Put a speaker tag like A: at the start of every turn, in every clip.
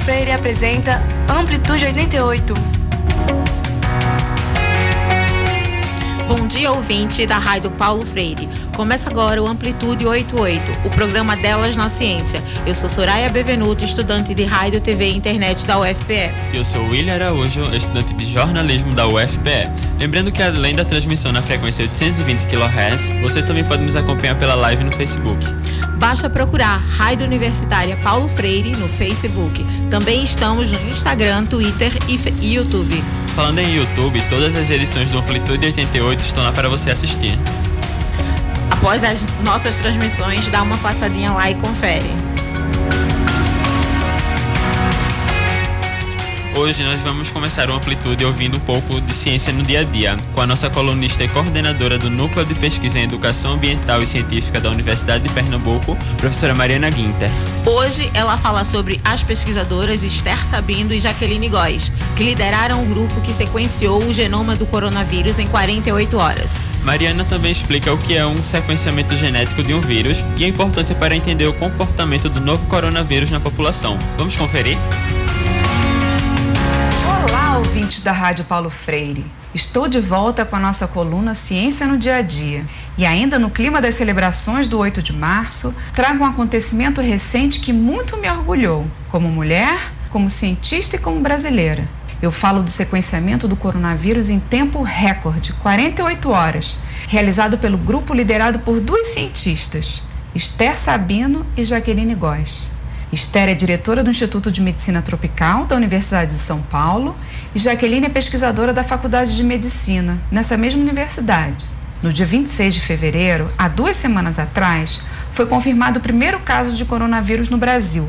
A: Freire apresenta Amplitude 88.
B: Bom dia, ouvinte da Rádio Paulo Freire. Começa agora o Amplitude 88, o programa Delas na Ciência. Eu sou Soraya Bevenuto, estudante de Rádio, TV e Internet da UFPE.
C: E eu sou William Araújo, estudante de Jornalismo da UFPE. Lembrando que além da transmissão na frequência 820 kHz, você também pode nos acompanhar pela live no Facebook.
B: Basta procurar Rádio Universitária Paulo Freire no Facebook. Também estamos no Instagram, Twitter e YouTube.
C: Falando em YouTube, todas as edições do Amplitude 88 estão lá para você assistir.
B: Após as nossas transmissões, dá uma passadinha lá e confere.
C: Hoje nós vamos começar o Amplitude ouvindo um pouco de ciência no dia a dia, com a nossa colunista e coordenadora do Núcleo de Pesquisa em Educação Ambiental e Científica da Universidade de Pernambuco, professora Mariana Guinter.
B: Hoje ela fala sobre as pesquisadoras Esther Sabino e Jaqueline Góes, que lideraram o grupo que sequenciou o genoma do coronavírus em 48 horas.
C: Mariana também explica o que é um sequenciamento genético de um vírus e a importância para entender o comportamento do novo coronavírus na população. Vamos conferir?
D: Olá, ouvintes da Rádio Paulo Freire. Estou de volta com a nossa coluna Ciência no Dia a Dia. E ainda no clima das celebrações do 8 de março, trago um acontecimento recente que muito me orgulhou, como mulher, como cientista e como brasileira. Eu falo do sequenciamento do coronavírus em tempo recorde, 48 horas, realizado pelo grupo liderado por duas cientistas, Esther Sabino e Jaqueline Góes. Esther é diretora do Instituto de Medicina Tropical da Universidade de São Paulo e Jaqueline é pesquisadora da Faculdade de Medicina, nessa mesma universidade. No dia 26 de fevereiro, há 2 semanas atrás, foi confirmado o primeiro caso de coronavírus no Brasil.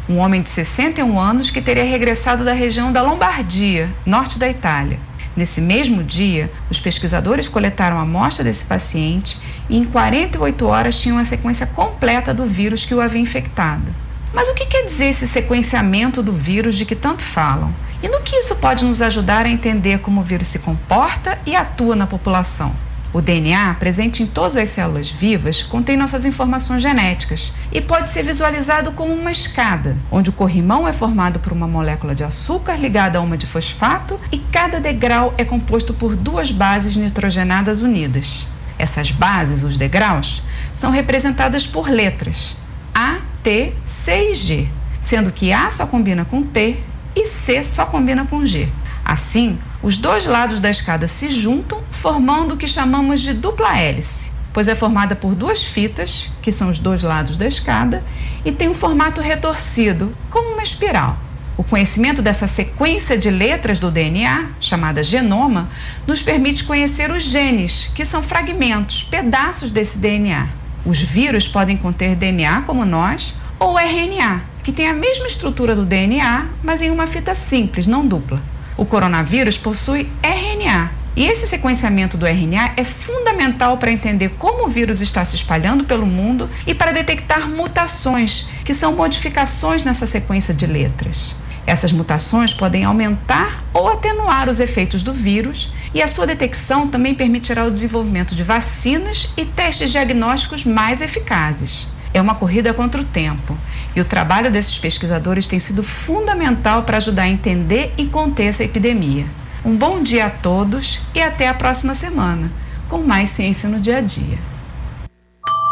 D: Um homem de 61 anos que teria regressado da região da Lombardia, norte da Itália. Nesse mesmo dia, os pesquisadores coletaram a amostra desse paciente e em 48 horas tinham a sequência completa do vírus que o havia infectado. Mas o que quer dizer esse sequenciamento do vírus de que tanto falam? E no que isso pode nos ajudar a entender como o vírus se comporta e atua na população? O DNA, presente em todas as células vivas, contém nossas informações genéticas e pode ser visualizado como uma escada, onde o corrimão é formado por uma molécula de açúcar ligada a uma de fosfato e cada degrau é composto por 2 bases nitrogenadas unidas. Essas bases, os degraus, são representadas por letras A, T, C e G, sendo que A só combina com T e C só combina com G. Assim, os 2 lados da escada se juntam, formando o que chamamos de dupla hélice, pois é formada por 2 fitas, que são os 2 lados da escada, e tem um formato retorcido, como uma espiral. O conhecimento dessa sequência de letras do DNA, chamada genoma, nos permite conhecer os genes, que são fragmentos, pedaços desse DNA. Os vírus podem conter DNA como nós, ou RNA, que tem a mesma estrutura do DNA, mas em uma fita simples, não dupla. O coronavírus possui RNA, e esse sequenciamento do RNA é fundamental para entender como o vírus está se espalhando pelo mundo e para detectar mutações, que são modificações nessa sequência de letras. Essas mutações podem aumentar ou atenuar os efeitos do vírus e a sua detecção também permitirá o desenvolvimento de vacinas e testes diagnósticos mais eficazes. É uma corrida contra o tempo e o trabalho desses pesquisadores tem sido fundamental para ajudar a entender e conter essa epidemia. Um bom dia a todos e até a próxima semana, com mais Ciência no Dia a Dia.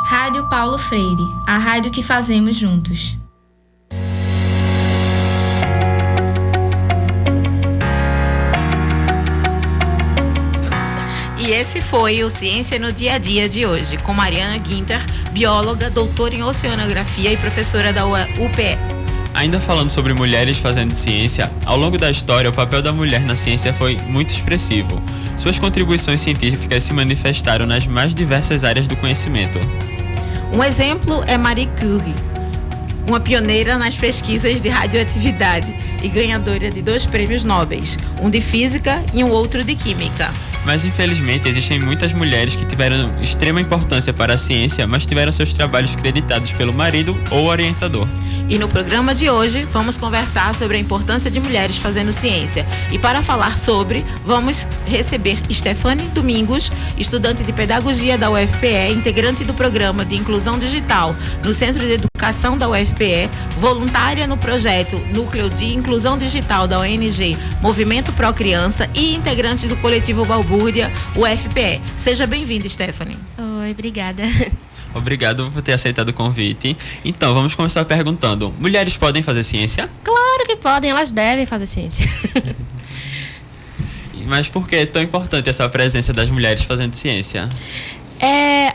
E: Rádio Paulo Freire, a rádio que fazemos juntos.
B: E esse foi o Ciência no Dia a Dia de hoje, com Mariana Guinter, bióloga, doutora em oceanografia e professora da UPE.
C: Ainda falando sobre mulheres fazendo ciência, ao longo da história o papel da mulher na ciência foi muito expressivo. Suas contribuições científicas se manifestaram nas mais diversas áreas do conhecimento.
B: Um exemplo é Marie Curie, uma pioneira nas pesquisas de radioatividade e ganhadora de 2 prêmios Nobel, um de física e um outro de química.
C: Mas infelizmente existem muitas mulheres que tiveram extrema importância para a ciência, mas tiveram seus trabalhos creditados pelo marido ou orientador.
B: E no programa de hoje vamos conversar sobre a importância de mulheres fazendo ciência. E para falar sobre, vamos receber Stefane Domingos, estudante de pedagogia da UFPE, integrante do programa de inclusão digital no Centro de Educação Educação da UFPE, voluntária no projeto Núcleo de Inclusão Digital da ONG Movimento Pro Criança e integrante do coletivo Balbúrdia UFPE. Seja bem-vinda, Stephanie.
F: Oi, obrigada.
C: Obrigado por ter aceitado o convite. Então, vamos começar perguntando: mulheres podem fazer ciência?
F: Claro que podem, elas devem fazer ciência.
C: Mas por que é tão importante essa presença das mulheres fazendo ciência?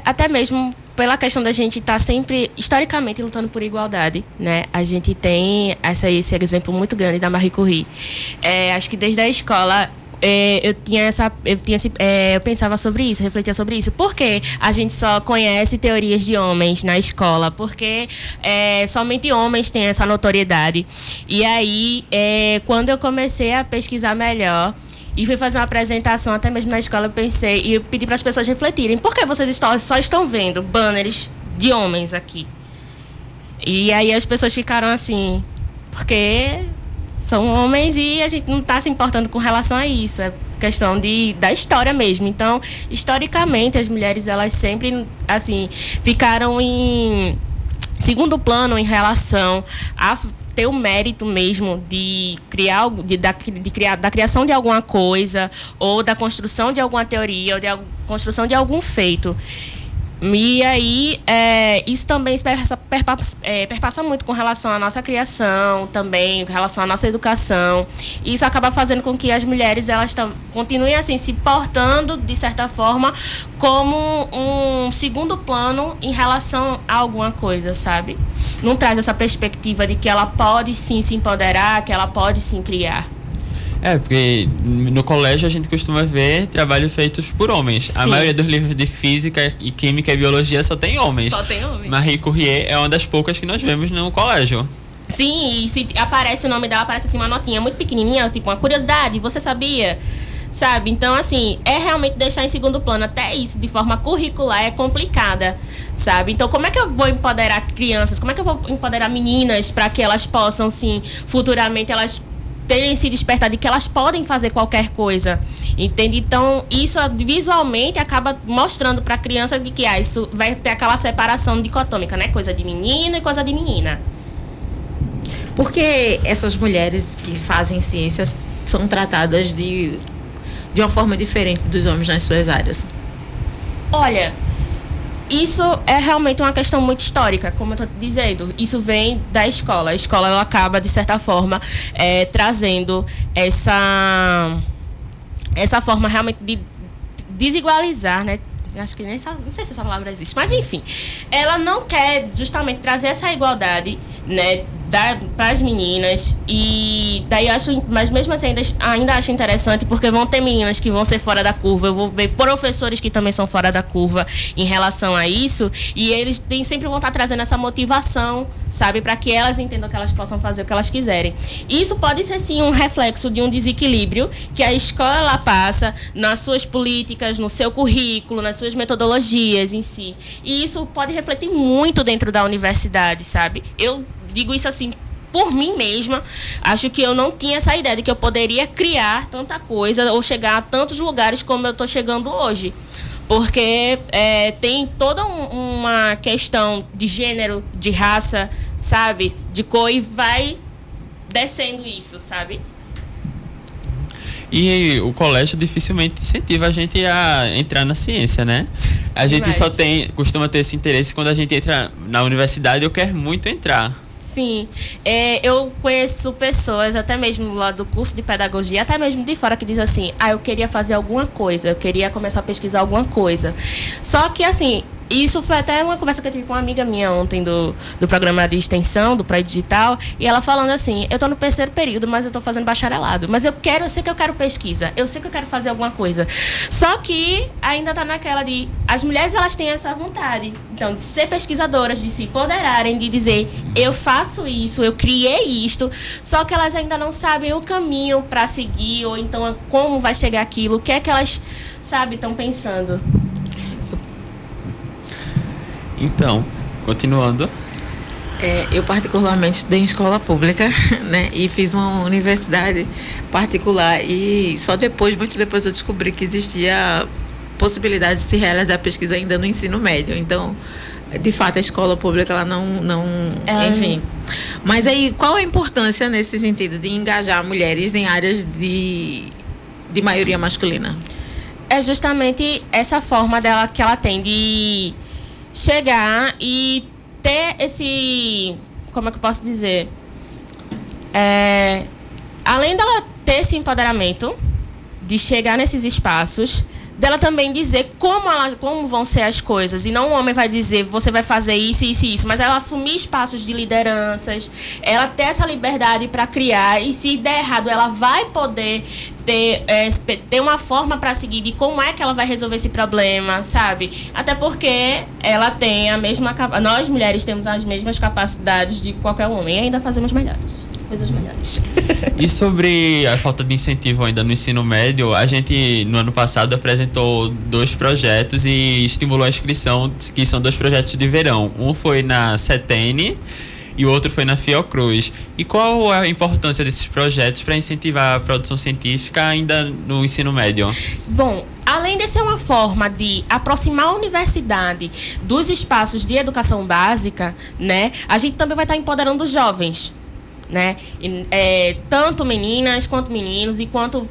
F: Até mesmo pela questão da gente estar sempre, historicamente, lutando por igualdade, né? A gente tem esse exemplo muito grande da Marie Curie. Acho que desde a escola eu pensava sobre isso, refletia sobre isso. Por que a gente só conhece teorias de homens na escola? Porque somente homens têm essa notoriedade. E aí, quando eu comecei a pesquisar melhor e fui fazer uma apresentação, até mesmo na escola, eu pensei e eu pedi para as pessoas refletirem: por que vocês só estão vendo banners de homens aqui? E aí as pessoas ficaram assim, porque são homens e a gente não está se importando com relação a isso. É questão da história mesmo. Então, historicamente, as mulheres, elas sempre, assim, ficaram em segundo plano em relação a ter o mérito mesmo de criar, da criação de alguma coisa, ou da construção de alguma teoria, ou da construção de algum feito. E aí, isso também perpassa muito com relação à nossa criação, também com relação à nossa educação. E isso acaba fazendo com que as mulheres, elas continuem assim, se portando, de certa forma, como um segundo plano em relação a alguma coisa, sabe? Não traz essa perspectiva de que ela pode sim se empoderar, que ela pode sim criar.
C: Porque no colégio a gente costuma ver trabalhos feitos por homens. Sim. A maioria dos livros de física e química e biologia só tem homens.
F: Só tem homens.
C: Marie Curie é uma das poucas que nós vemos no colégio.
F: Sim, e se aparece o nome dela, aparece assim uma notinha muito pequenininha, tipo uma curiosidade, você sabia? Sabe? Então, assim, realmente deixar em segundo plano. Até isso, de forma curricular, é complicada, sabe? Então, como é que eu vou empoderar crianças? Como é que eu vou empoderar meninas para que elas possam, sim, futuramente, elas terem se despertado de que elas podem fazer qualquer coisa, entende? Então, isso visualmente acaba mostrando para a criança de que isso vai ter aquela separação dicotômica, né? Coisa de menino e coisa de menina.
B: Por que essas mulheres que fazem ciências são tratadas de uma forma diferente dos homens nas suas áreas?
F: Olha, isso é realmente uma questão muito histórica, como eu estou dizendo. Isso vem da escola. A escola, ela acaba, de certa forma, trazendo essa forma realmente de desigualizar, né? Acho que não sei se essa palavra existe, mas enfim, ela não quer justamente trazer essa igualdade, né, para as meninas. E daí eu acho, mas mesmo assim ainda acho interessante, porque vão ter meninas que vão ser fora da curva, eu vou ver professores que também são fora da curva em relação a isso, e eles sempre vão estar trazendo essa motivação, sabe, para que elas entendam que elas possam fazer o que elas quiserem. Isso pode ser sim um reflexo de um desequilíbrio que a escola passa nas suas políticas, no seu currículo, nas suas metodologias em si. E isso pode refletir muito dentro da universidade, sabe? Eu digo isso assim por mim mesma. Acho que eu não tinha essa ideia de que eu poderia criar tanta coisa ou chegar a tantos lugares como eu estou chegando hoje. Porque tem toda uma questão de gênero, de raça, sabe? De cor, e vai descendo isso, sabe?
C: E o colégio dificilmente incentiva a gente a entrar na ciência, né? A gente só costuma ter esse interesse quando a gente entra na universidade. Eu quero muito entrar.
F: Sim, eu conheço pessoas, até mesmo lá do curso de pedagogia, até mesmo de fora, que dizem assim: eu queria fazer alguma coisa, eu queria começar a pesquisar alguma coisa. Só que, assim, isso foi até uma conversa que eu tive com uma amiga minha ontem do programa de extensão, do Pré Digital, e ela falando assim: eu estou no 3º período, mas eu estou fazendo bacharelado, mas eu sei que eu quero pesquisa, eu sei que eu quero fazer alguma coisa. Só que ainda está naquela de, as mulheres, elas têm essa vontade, então, de ser pesquisadoras, de se empoderarem, de dizer: eu faço isso, eu criei isto, só que elas ainda não sabem o caminho para seguir, ou então como vai chegar aquilo, o que é que elas, sabe, estão pensando.
C: Então, continuando.
B: Eu particularmente estudei em escola pública, né? E fiz uma universidade particular. E só depois, muito depois, eu descobri que existia possibilidade de se realizar pesquisa ainda no ensino médio. Então, De fato, a escola pública, ela não enfim. Mas aí, qual a importância nesse sentido de engajar mulheres em áreas de maioria masculina?
F: É justamente essa forma dela que ela tem de chegar e ter esse... Como é que eu posso dizer? Além dela ter esse empoderamento de chegar nesses espaços, dela também dizer como vão ser as coisas. E não o homem vai dizer, você vai fazer isso, isso e isso. Mas ela assumir espaços de lideranças, ela ter essa liberdade para criar. E se der errado, ela vai poder ter uma forma para seguir de como é que ela vai resolver esse problema, sabe? Até porque ela tem a mesma... Nós, mulheres, temos as mesmas capacidades de qualquer homem. E ainda fazemos coisas melhores.
C: E sobre a falta de incentivo ainda no ensino médio, a gente, no ano passado, apresentou 2 projetos e estimulou a inscrição, que são 2 projetos de verão. Um foi na CETENE e o outro foi na Fiocruz. E qual a importância desses projetos para incentivar a produção científica ainda no ensino médio?
F: Bom, além de ser uma forma de aproximar a universidade dos espaços de educação básica, né, a gente também vai estar empoderando os jovens, né? Tanto meninas quanto meninos e quanto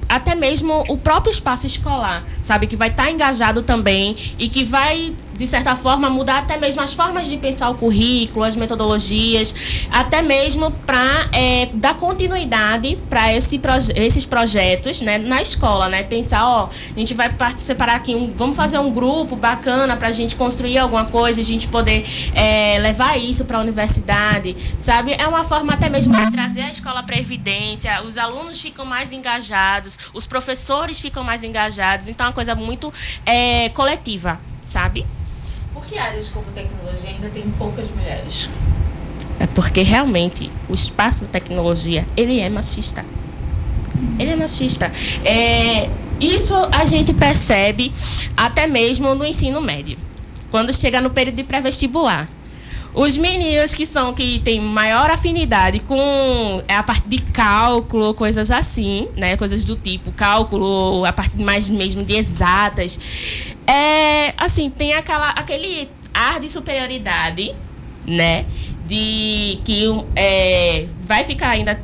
F: até mesmo o próprio espaço escolar, sabe? Que vai estar engajado também e que vai, de certa forma, mudar até mesmo as formas de pensar o currículo, as metodologias, até mesmo para dar continuidade para esses projetos, né, na escola, né? Pensar, a gente vai separar aqui, vamos fazer um grupo bacana para a gente construir alguma coisa, a gente poder levar isso para a universidade, sabe? É uma forma até mesmo de trazer a escola para a evidência, os alunos ficam mais engajados, os professores ficam mais engajados, então é uma coisa muito coletiva, sabe?
B: Por que áreas como tecnologia ainda tem poucas mulheres?
F: É porque realmente o espaço da tecnologia, ele é machista. Ele é machista. Isso a gente percebe até mesmo no ensino médio. Quando chega no período de pré-vestibular. Os meninos que têm maior afinidade com a parte de cálculo, coisas assim, né? Coisas do tipo cálculo, a parte mais mesmo de exatas. Assim, tem aquele ar de superioridade, né? De que vai ficar ainda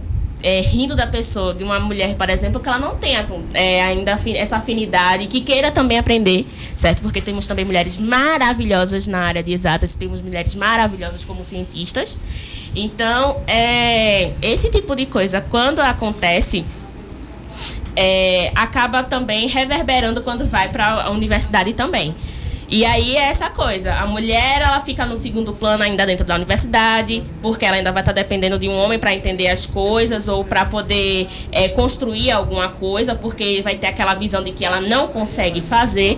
F: rindo da pessoa, de uma mulher, por exemplo, que ela não tenha ainda essa afinidade, que queira também aprender, certo? Porque temos também mulheres maravilhosas na área de exatas, temos mulheres maravilhosas como cientistas. Então, esse tipo de coisa, quando acontece, acaba também reverberando quando vai para a universidade também. E aí é essa coisa, a mulher ela fica no segundo plano ainda dentro da universidade, porque ela ainda vai estar dependendo de um homem para entender as coisas ou para poder construir alguma coisa, porque vai ter aquela visão de que ela não consegue fazer.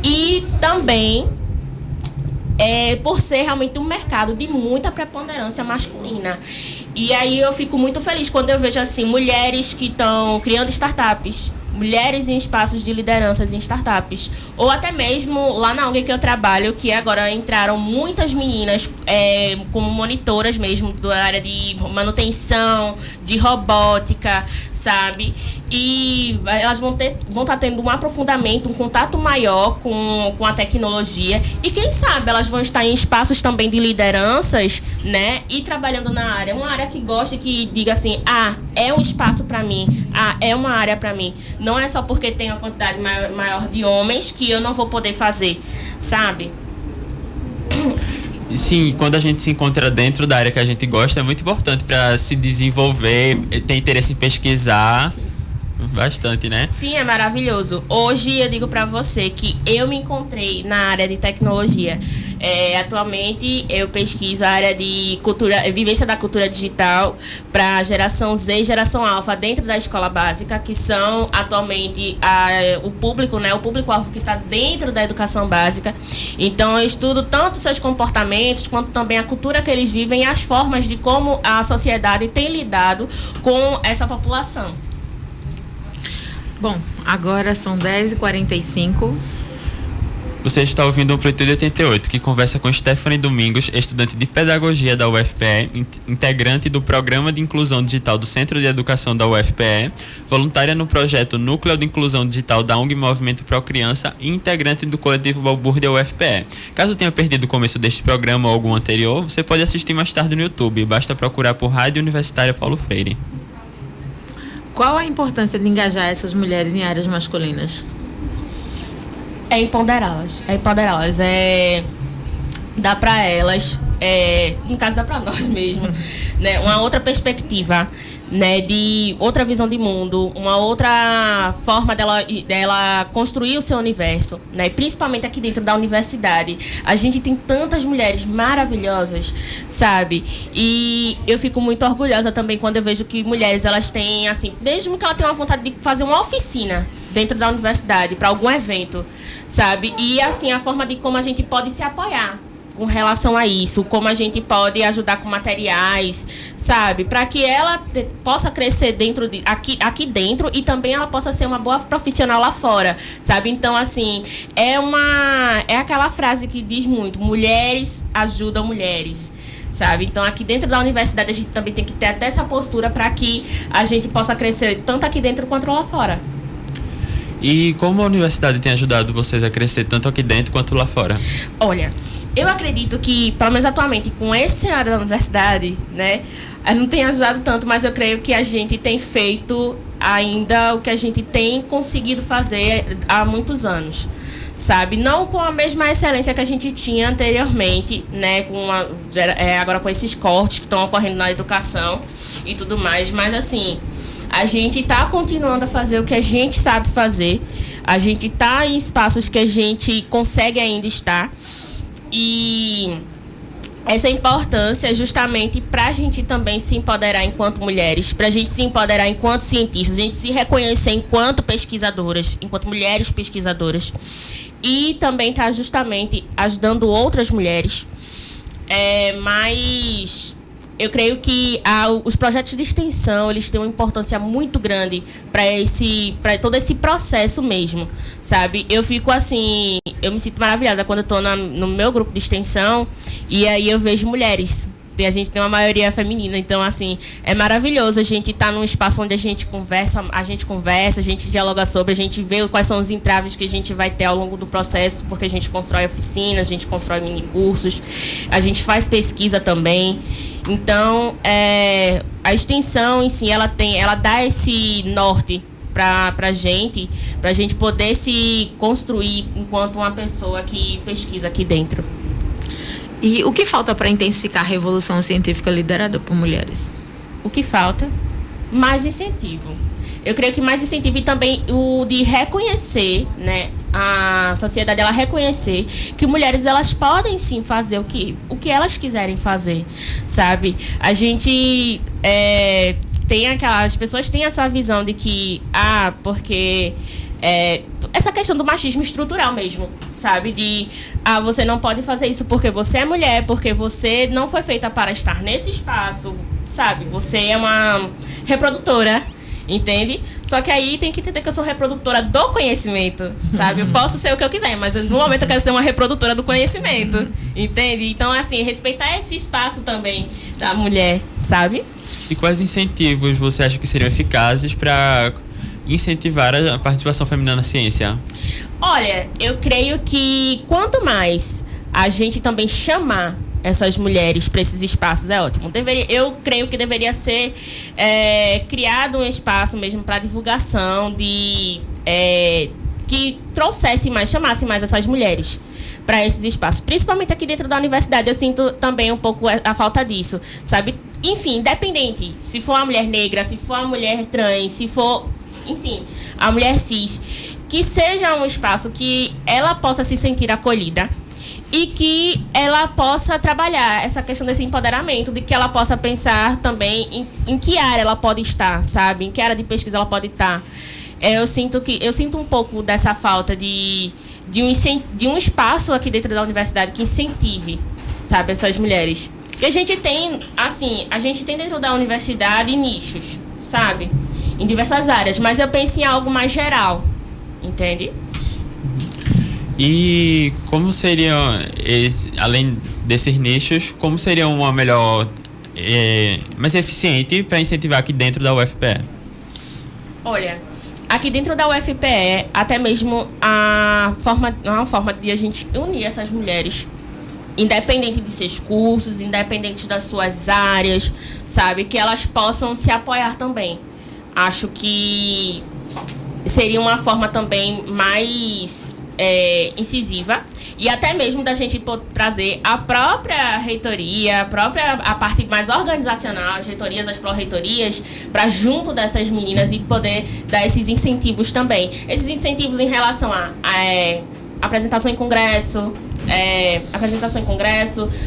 F: E também por ser realmente um mercado de muita preponderância masculina. E aí eu fico muito feliz quando eu vejo assim mulheres que estão criando startups, mulheres em espaços de lideranças em startups, ou até mesmo lá na ONG que eu trabalho, que agora entraram muitas meninas como monitoras mesmo da área de manutenção, de robótica, sabe? E elas vão estar tendo um aprofundamento, um contato maior com a tecnologia, e quem sabe elas vão estar em espaços também de lideranças, né? E trabalhando na área, uma área que goste, que diga assim, é um espaço para mim, é uma área para mim. Não é só porque tem uma quantidade maior de homens que eu não vou poder fazer, sabe?
C: Sim, quando a gente se encontra dentro da área que a gente gosta, é muito importante para se desenvolver, ter interesse em pesquisar. Sim. Bastante, né? Sim,
F: é maravilhoso. Hoje eu digo pra você que eu me encontrei na área de tecnologia. Atualmente eu pesquiso a área de vivência da cultura digital para geração Z e geração alfa dentro da escola básica, que são atualmente o público, né? O público-alvo que está dentro da educação básica. Então eu estudo tanto seus comportamentos quanto também a cultura que eles vivem e as formas de como a sociedade tem lidado com essa população.
B: Bom, agora são 10h45.
C: Você está ouvindo o Amplitude 88, que conversa com Stephanie Domingos, estudante de Pedagogia da UFPE, integrante do Programa de Inclusão Digital do Centro de Educação da UFPE, voluntária no projeto Núcleo de Inclusão Digital da ONG Movimento Pro Criança e integrante do coletivo Balbúrdia UFPE. Caso tenha perdido o começo deste programa ou algum anterior, você pode assistir mais tarde no YouTube, basta procurar por Rádio Universitária Paulo Freire.
B: Qual a importância de engajar essas mulheres em áreas masculinas?
F: É empoderá-las, dar para elas, no caso dá para nós mesmo, né, uma outra perspectiva, né, de outra visão de mundo, uma outra forma dela construir o seu universo, né, principalmente aqui dentro da universidade. A gente tem tantas mulheres maravilhosas, sabe? E eu fico muito orgulhosa também quando eu vejo que mulheres, elas têm, assim, mesmo que ela tenha uma vontade de fazer uma oficina dentro da universidade, para algum evento, sabe? E, assim, a forma de como a gente pode se apoiar com relação a isso, como a gente pode ajudar com materiais, sabe? Para que ela possa crescer aqui dentro e também ela possa ser uma boa profissional lá fora, sabe? Então, assim, é aquela frase que diz muito: mulheres ajudam mulheres, sabe? Então, aqui dentro da universidade, a gente também tem que ter até essa postura para que a gente possa crescer tanto aqui dentro quanto lá fora.
C: E como a universidade tem ajudado vocês a crescer tanto aqui dentro quanto lá fora?
F: Olha, eu acredito que, pelo menos atualmente, com esse cenário da universidade, né, não tem ajudado tanto, mas eu creio que a gente tem feito ainda o que a gente tem conseguido fazer há muitos anos, sabe? Não com a mesma excelência que a gente tinha anteriormente, né, agora com esses cortes que estão ocorrendo na educação e tudo mais, mas assim, a gente está continuando a fazer o que a gente sabe fazer, a gente está em espaços que a gente consegue ainda estar, e essa importância é justamente para a gente também se empoderar enquanto mulheres, para a gente se empoderar enquanto cientistas, a gente se reconhecer enquanto pesquisadoras, enquanto mulheres pesquisadoras, e também está justamente ajudando outras mulheres, mas eu creio que os projetos de extensão, eles têm uma importância muito grande para todo esse processo mesmo, sabe? Eu fico assim, eu me sinto maravilhada quando eu estou no meu grupo de extensão e aí eu vejo mulheres. A gente tem uma maioria feminina, então, assim, é maravilhoso a gente estar num espaço onde a gente conversa, a gente dialoga sobre, a gente vê quais são os entraves que a gente vai ter ao longo do processo, porque a gente constrói oficinas, a gente constrói minicursos, a gente faz pesquisa também. Então, a extensão em si, ela dá esse norte para a gente poder se construir enquanto uma pessoa que pesquisa aqui dentro.
B: E o que falta para intensificar a revolução científica liderada por mulheres?
F: O que falta? Mais incentivo. Eu creio que mais incentivo e também o de reconhecer, né, a sociedade, ela reconhecer que mulheres, elas podem sim fazer o que elas quiserem fazer, sabe? A gente as pessoas têm essa visão de que, porque essa questão do machismo estrutural mesmo, sabe? De, você não pode fazer isso porque você é mulher, porque você não foi feita para estar nesse espaço, sabe? Você é uma reprodutora, entende? Só que aí tem que entender que eu sou reprodutora do conhecimento, sabe? Eu posso ser o que eu quiser, mas no momento eu quero ser uma reprodutora do conhecimento, entende? Então, assim, respeitar esse espaço também da mulher, sabe?
C: E quais incentivos você acha que seriam eficazes para incentivar a participação feminina na ciência?
F: Olha, eu creio que quanto mais a gente também chamar essas mulheres para esses espaços, é ótimo. Eu creio que deveria ser criado um espaço mesmo para divulgação, que chamasse mais essas mulheres para esses espaços, principalmente aqui dentro da universidade. Eu sinto também um pouco a falta disso, sabe? Enfim, independente, se for uma mulher negra, se for uma mulher trans, se for, enfim, a mulher cis, que seja um espaço que ela possa se sentir acolhida e que ela possa trabalhar essa questão desse empoderamento, de que ela possa pensar também em que área ela pode estar, sabe? Em que área de pesquisa ela pode estar. Eu sinto um pouco dessa falta de um espaço aqui dentro da universidade que incentive, sabe, essas mulheres. E a gente tem dentro da universidade nichos, sabe? Em diversas áreas, mas eu penso em algo mais geral, entende?
C: E como seria, além desses nichos, como seria uma melhor, mais eficiente para incentivar aqui dentro da UFPE?
F: Olha, aqui dentro da UFPE, até mesmo uma forma de a gente unir essas mulheres, independente de seus cursos, independente das suas áreas, sabe? Que elas possam se apoiar também. Acho que seria uma forma também mais incisiva e até mesmo da gente trazer a própria reitoria, a parte mais organizacional, as reitorias, as pró-reitorias, para junto dessas meninas e poder dar esses incentivos também. Esses incentivos em relação a apresentação em congresso,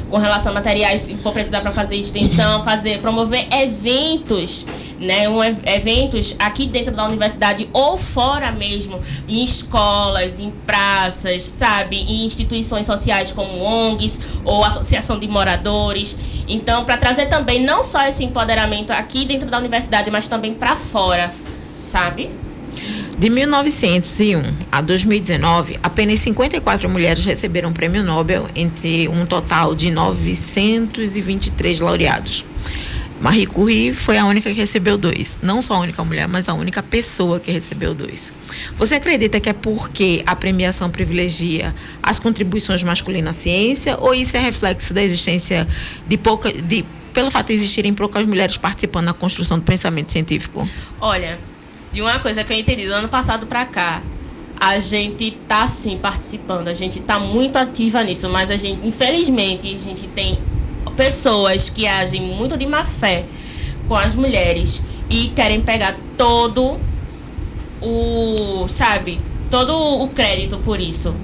F: com relação a materiais, se for precisar para fazer extensão, promover eventos, né? Eventos aqui dentro da universidade ou fora mesmo, em escolas, em praças, sabe? Em instituições sociais como ONGs ou associação de moradores. Então, para trazer também não só esse empoderamento aqui dentro da universidade, mas também para fora, sabe?
B: De 1901 a 2019, apenas 54 mulheres receberam o Prêmio Nobel, entre um total de 923 laureados. Marie Curie foi a única que recebeu 2. Não só a única mulher, mas a única pessoa que recebeu 2. Você acredita que é porque a premiação privilegia as contribuições masculinas à ciência, ou isso é reflexo da existência pelo fato de existirem poucas mulheres participando da construção do pensamento científico?
F: Olha, de uma coisa que eu entendi do ano passado para cá, a gente tá sim participando, a gente tá muito ativa nisso, mas infelizmente, a gente tem pessoas que agem muito de má fé com as mulheres e querem pegar todo o crédito por isso.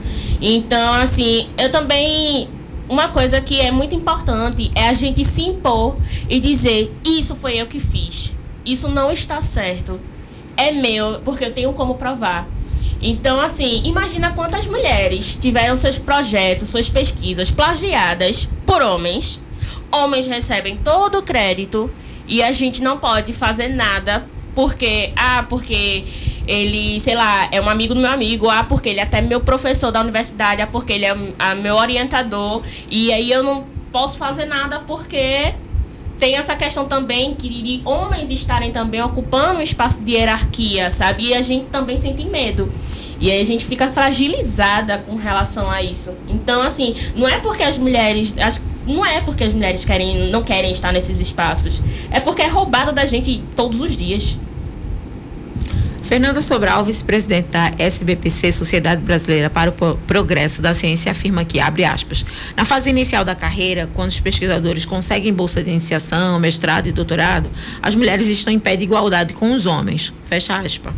F: Então, assim, eu também... Uma coisa que é muito importante é a gente se impor e dizer: isso foi eu que fiz, isso não está certo, é meu, porque eu tenho como provar. Então, assim, imagina quantas mulheres tiveram seus projetos, suas pesquisas plagiadas por homens. Homens recebem todo o crédito e a gente não pode fazer nada porque ele, sei lá, é um amigo do meu amigo, porque ele é até meu professor da universidade, porque ele é meu orientador, e aí eu não posso fazer nada porque tem essa questão também de homens estarem também ocupando um espaço de hierarquia, sabe? E a gente também sente medo. E aí a gente fica fragilizada com relação a isso. Então, assim, não é porque as mulheres não querem estar nesses espaços. É porque é roubado da gente todos os dias.
B: Fernanda Sobral, vice-presidente da SBPC, Sociedade Brasileira para o Progresso da Ciência, afirma que, abre aspas, na fase inicial da carreira, quando os pesquisadores conseguem bolsa de iniciação, mestrado e doutorado, as mulheres estão em pé de igualdade com os homens, fecha aspas.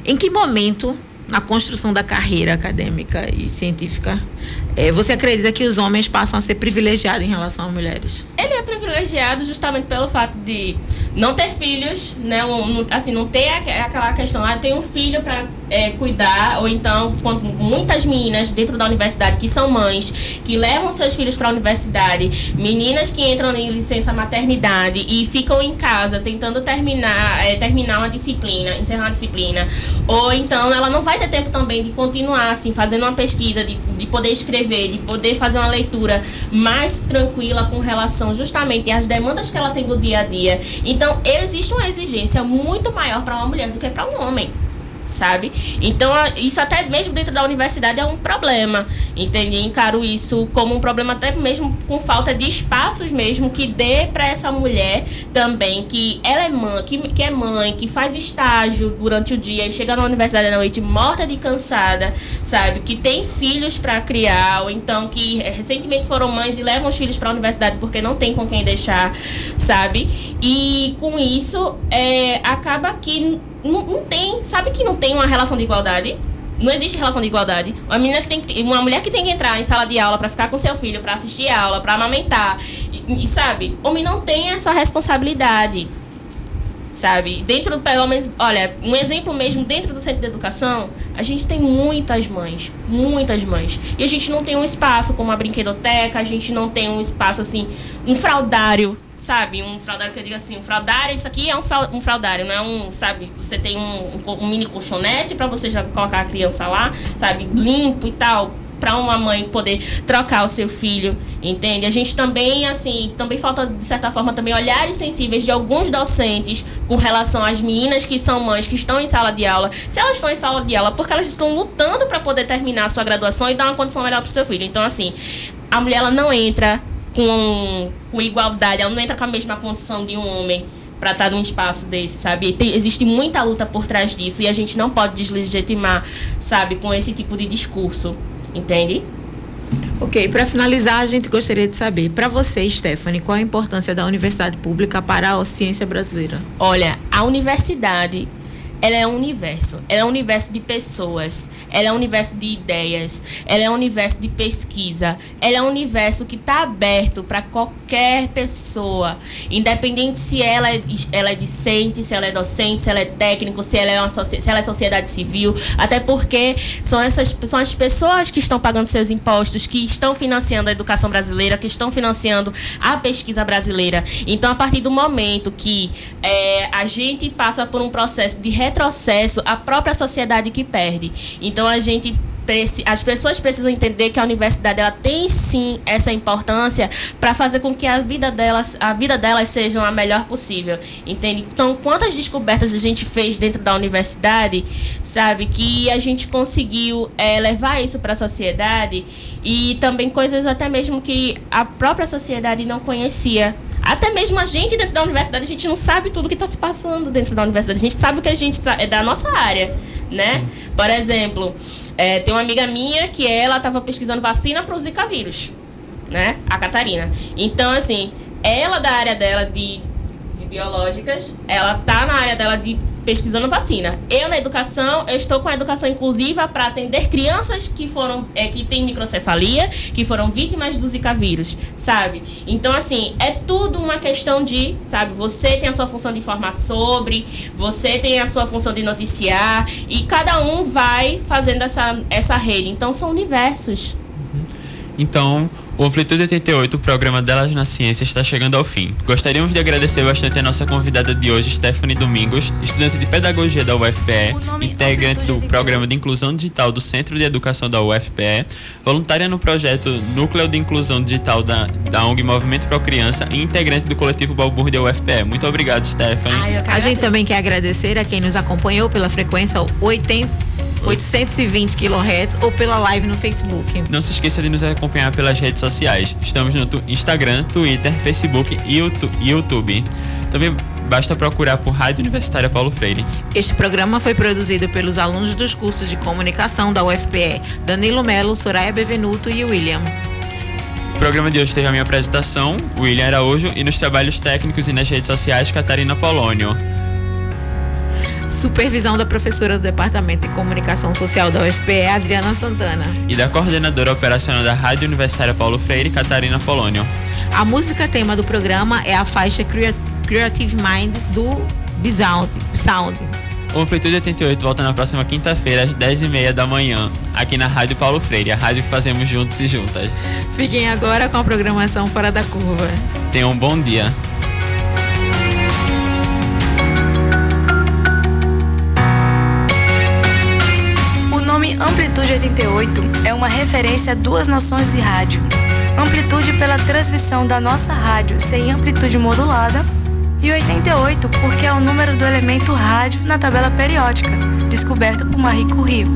B: Em que momento, na construção da carreira acadêmica e científica, você acredita que os homens passam a ser privilegiados em relação às mulheres?
F: Ele é privilegiado justamente pelo fato de não ter filhos, né? Não ter aquela questão, tem um filho para cuidar, ou então muitas meninas dentro da universidade que são mães, que levam seus filhos para a universidade, meninas que entram em licença maternidade e ficam em casa tentando terminar uma disciplina, encerrar uma disciplina, ou então ela não vai ter tempo também de continuar assim, fazendo uma pesquisa, de poder escrever, de poder fazer uma leitura mais tranquila com relação justamente às demandas que ela tem do dia a dia. Então, existe uma exigência muito maior para uma mulher do que para um homem, sabe? Então, isso até mesmo dentro da universidade é um problema, entende? Encaro isso como um problema até mesmo com falta de espaços mesmo que dê para essa mulher também, que ela é mãe, que é mãe, que faz estágio durante o dia e chega na universidade à noite morta de cansada, sabe? Que tem filhos para criar, ou então que recentemente foram mães e levam os filhos para a universidade porque não tem com quem deixar, sabe? E com isso, acaba que não tem, sabe que não tem uma relação de igualdade? Não existe relação de igualdade. Uma mulher que tem que entrar em sala de aula para ficar com seu filho, para assistir a aula, para amamentar, e sabe? Homem não tem essa responsabilidade. sabe? Dentro, pelo menos, olha, um exemplo mesmo, dentro do centro de educação, a gente tem muitas mães. E a gente não tem um espaço como a brinquedoteca, a gente não tem um espaço, assim, um fraldário, sabe? Um fraldário que eu digo assim, um fraldário, isso aqui é um fraldário, não é um, sabe? Você tem um mini colchonete para você já colocar a criança lá, sabe? Limpo e tal, para uma mãe poder trocar o seu filho, entende? A gente também, assim, também falta, de certa forma, também olhares sensíveis de alguns docentes com relação às meninas que são mães, que estão em sala de aula. Se elas estão em sala de aula, porque elas estão lutando para poder terminar a sua graduação e dar uma condição melhor para o seu filho. Então, assim, a mulher, ela não entra com igualdade, ela não entra com a mesma condição de um homem para estar num espaço desse, sabe? Existe muita luta por trás disso e a gente não pode deslegitimar, sabe, com esse tipo de discurso. Entende?
B: Ok, para finalizar, a gente gostaria de saber, para você, Stephanie, qual a importância da universidade pública para a ciência brasileira?
F: Olha, a universidade, ela é um universo. Ela é um universo de pessoas. Ela é um universo de ideias. Ela é um universo de pesquisa. Ela é um universo que está aberto para qualquer pessoa. Independente se ela é discente, se ela é docente, se ela é técnico, se ela é sociedade civil. Até porque são as pessoas que estão pagando seus impostos, que estão financiando a educação brasileira, que estão financiando a pesquisa brasileira. Então, a partir do momento que a gente passa por um processo de retrocesso, a própria sociedade que perde. Então as pessoas precisam entender que a universidade, ela tem sim essa importância para fazer com que a vida delas seja a melhor possível, entende? Então, quantas descobertas a gente fez dentro da universidade, sabe, que a gente conseguiu levar isso para a sociedade, e também coisas até mesmo que a própria sociedade não conhecia. Até mesmo a gente dentro da universidade, a gente não sabe tudo que está se passando dentro da universidade. A gente sabe o que a gente é da nossa área, né? Sim. Por exemplo, tem uma amiga minha que ela estava pesquisando vacina para o Zika vírus, né? A Catarina. Então, assim, ela da área dela de biológicas, ela tá na área dela de pesquisando vacina. Eu, na educação, eu estou com a educação inclusiva para atender crianças que têm microcefalia, que foram vítimas do Zika vírus, sabe? Então, assim, é tudo uma questão de, sabe, você tem a sua função de informar sobre, você tem a sua função de noticiar, e cada um vai fazendo essa rede. Então, são universos.
C: Então, o Amplitude 88, o programa Delas na Ciência, está chegando ao fim. Gostaríamos de agradecer bastante a nossa convidada de hoje, Stephanie Domingos, estudante de Pedagogia da UFPE, integrante do Programa de Inclusão Digital do Centro de Educação da UFPE, voluntária no projeto Núcleo de Inclusão Digital da ONG Movimento Pro Criança e integrante do coletivo Balbúrdia da UFPE. Muito obrigado, Stephanie.
B: A gente também quer agradecer a quem nos acompanhou pela frequência 820 kHz ou pela live no Facebook.
C: Não se esqueça de nos acompanhar pelas redes sociais. Estamos no Instagram, Twitter, Facebook e YouTube. Também basta procurar por Rádio Universitária Paulo Freire.
B: Este programa foi produzido pelos alunos dos cursos de comunicação da UFPE, Danilo Melo, Soraya Bevenuto e William.
C: O programa de hoje teve a minha apresentação, William Araújo, e nos trabalhos técnicos e nas redes sociais, Catarina Polônio.
B: Supervisão da professora do Departamento de Comunicação Social da UFPE, Adriana Santana.
C: E da coordenadora operacional da Rádio Universitária Paulo Freire, Catarina Polônio.
B: A música tema do programa é a faixa Creative Minds do Sound.
C: O Amplitude 88 volta na próxima quinta-feira, às 10h30 da manhã, aqui na Rádio Paulo Freire, a rádio que fazemos juntos e juntas.
B: Fiquem agora com a programação Fora da Curva.
C: Tenham um bom dia.
A: O nome Amplitude 88 é uma referência a duas noções de rádio. Amplitude pela transmissão da nossa rádio sem amplitude modulada, e 88 porque é o número do elemento rádio na tabela periódica, descoberto por Marie Curie.